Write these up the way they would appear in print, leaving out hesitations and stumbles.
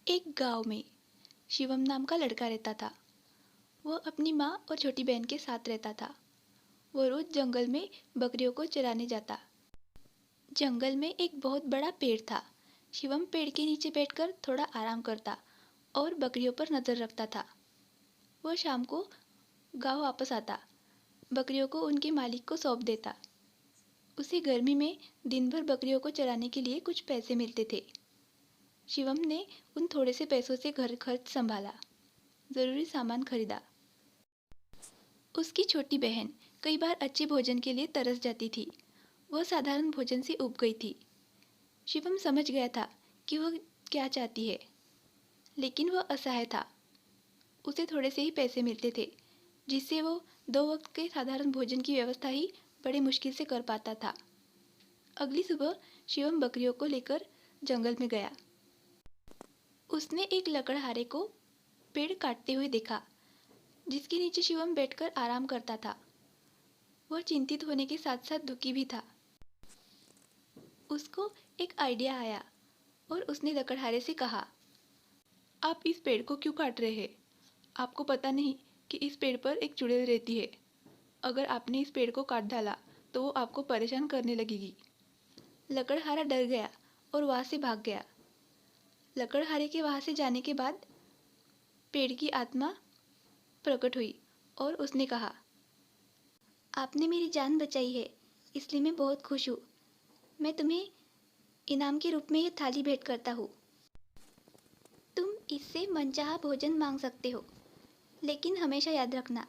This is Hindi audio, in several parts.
एक गांव में शिवम नाम का लड़का रहता था। वह अपनी माँ और छोटी बहन के साथ रहता था। वो रोज जंगल में बकरियों को चराने जाता। जंगल में एक बहुत बड़ा पेड़ था। शिवम पेड़ के नीचे बैठकर थोड़ा आराम करता और बकरियों पर नजर रखता था। वह शाम को गांव वापस आता, बकरियों को उनके मालिक को सौंप देता। उसे गर्मी में दिन भर बकरियों को चराने के लिए कुछ पैसे मिलते थे। शिवम ने उन थोड़े से पैसों से घर खर्च संभाला, जरूरी सामान खरीदा। उसकी छोटी बहन कई बार अच्छे भोजन के लिए तरस जाती थी। वह साधारण भोजन से ऊब गई थी। शिवम समझ गया था कि वह क्या चाहती है, लेकिन वह असहाय था। उसे थोड़े से ही पैसे मिलते थे, जिससे वो 2 वक्त के साधारण भोजन की व्यवस्था ही बड़े मुश्किल से कर पाता था। अगली सुबह शिवम बकरियों को लेकर जंगल में गया। उसने एक लकड़हारे को पेड़ काटते हुए देखा, जिसके नीचे शिवम बैठकर आराम करता था। वह चिंतित होने के साथ साथ दुखी भी था। उसको एक आइडिया आया और उसने लकड़हारे से कहा, आप इस पेड़ को क्यों काट रहे हैं? आपको पता नहीं कि इस पेड़ पर एक चुड़ैल रहती है। अगर आपने इस पेड़ को काट डाला तो वो आपको परेशान करने लगेगी। लकड़हारा डर गया और वहां से भाग गया। लकड़हारे के वहां से जाने के बाद पेड़ की आत्मा प्रकट हुई और उसने कहा, आपने मेरी जान बचाई है, इसलिए मैं बहुत खुश हूँ। मैं तुम्हें इनाम के रूप में ये थाली भेंट करता हूँ। तुम इससे मनचाहा भोजन मांग सकते हो, लेकिन हमेशा याद रखना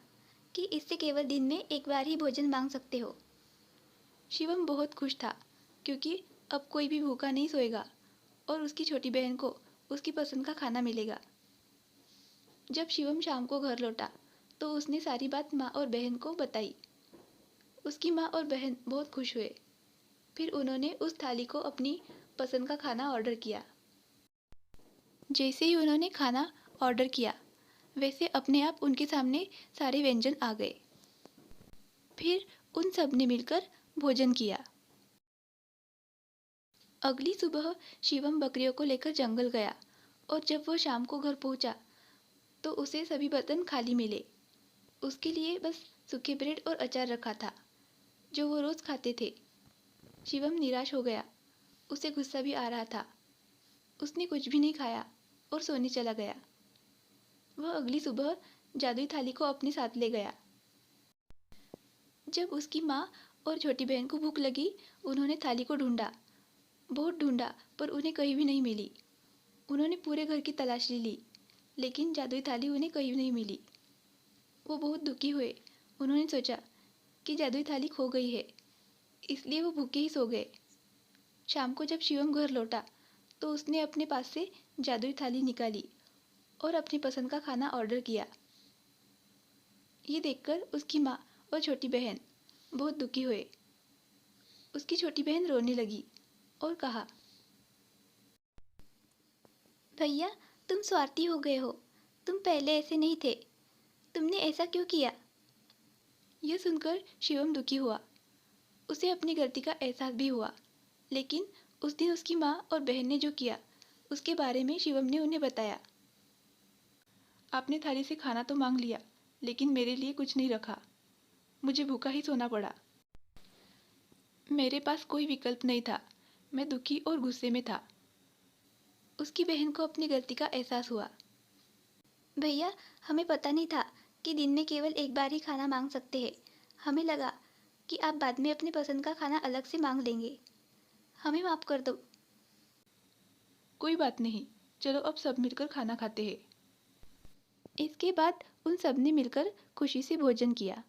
कि इससे केवल दिन में एक बार ही भोजन मांग सकते हो। शिवम बहुत खुश था, क्योंकि अब कोई भी भूखा नहीं सोएगा और उसकी छोटी बहन को उसकी पसंद का खाना मिलेगा। जब शिवम शाम को घर लौटा तो उसने सारी बात माँ और बहन को बताई। उसकी माँ और बहन बहुत खुश हुए। फिर उन्होंने उस थाली को अपनी पसंद का खाना ऑर्डर किया। जैसे ही उन्होंने खाना ऑर्डर किया, वैसे अपने आप उनके सामने सारे व्यंजन आ गए। फिर उन सब ने मिलकर भोजन किया। अगली सुबह शिवम बकरियों को लेकर जंगल गया और जब वह शाम को घर पहुंचा तो उसे सभी बर्तन खाली मिले। उसके लिए बस सूखे ब्रेड और अचार रखा था, जो वो रोज खाते थे। शिवम निराश हो गया। उसे गुस्सा भी आ रहा था। उसने कुछ भी नहीं खाया और सोने चला गया। वह अगली सुबह जादुई थाली को अपने साथ ले गया। जब उसकी माँ और छोटी बहन को भूख लगी, उन्होंने थाली को ढूंढा, बहुत ढूंढा, पर उन्हें कहीं भी नहीं मिली। उन्होंने पूरे घर की तलाशी ली, लेकिन जादुई थाली उन्हें कहीं नहीं मिली। वो बहुत दुखी हुए। उन्होंने सोचा कि जादुई थाली खो गई है, इसलिए वो भूखे ही सो गए। शाम को जब शिवम घर लौटा तो उसने अपने पास से जादुई थाली निकाली और अपनी पसंद का खाना ऑर्डर किया। ये देखकर उसकी माँ और छोटी बहन बहुत दुखी हुए। उसकी छोटी बहन रोने लगी और कहा, भैया, तुम स्वार्थी हो गए हो। तुम पहले ऐसे नहीं थे। तुमने ऐसा क्यों किया? यह सुनकर शिवम दुखी हुआ। उसे अपनी गलती का एहसास भी हुआ, लेकिन उस दिन उसकी माँ और बहन ने जो किया उसके बारे में शिवम ने उन्हें बताया। आपने थाली से खाना तो मांग लिया, लेकिन मेरे लिए कुछ नहीं रखा। मुझे भूखा ही सोना पड़ा। मेरे पास कोई विकल्प नहीं था। मैं दुखी और गुस्से में था। उसकी बहन को अपनी गलती का एहसास हुआ। भैया, हमें पता नहीं था कि दिन में केवल एक बार ही खाना मांग सकते हैं। हमें लगा कि आप बाद में अपनी पसंद का खाना अलग से मांग लेंगे। हमें माफ कर दो। कोई बात नहीं, चलो अब सब मिलकर खाना खाते हैं। इसके बाद उन सब ने मिलकर खुशी से भोजन किया।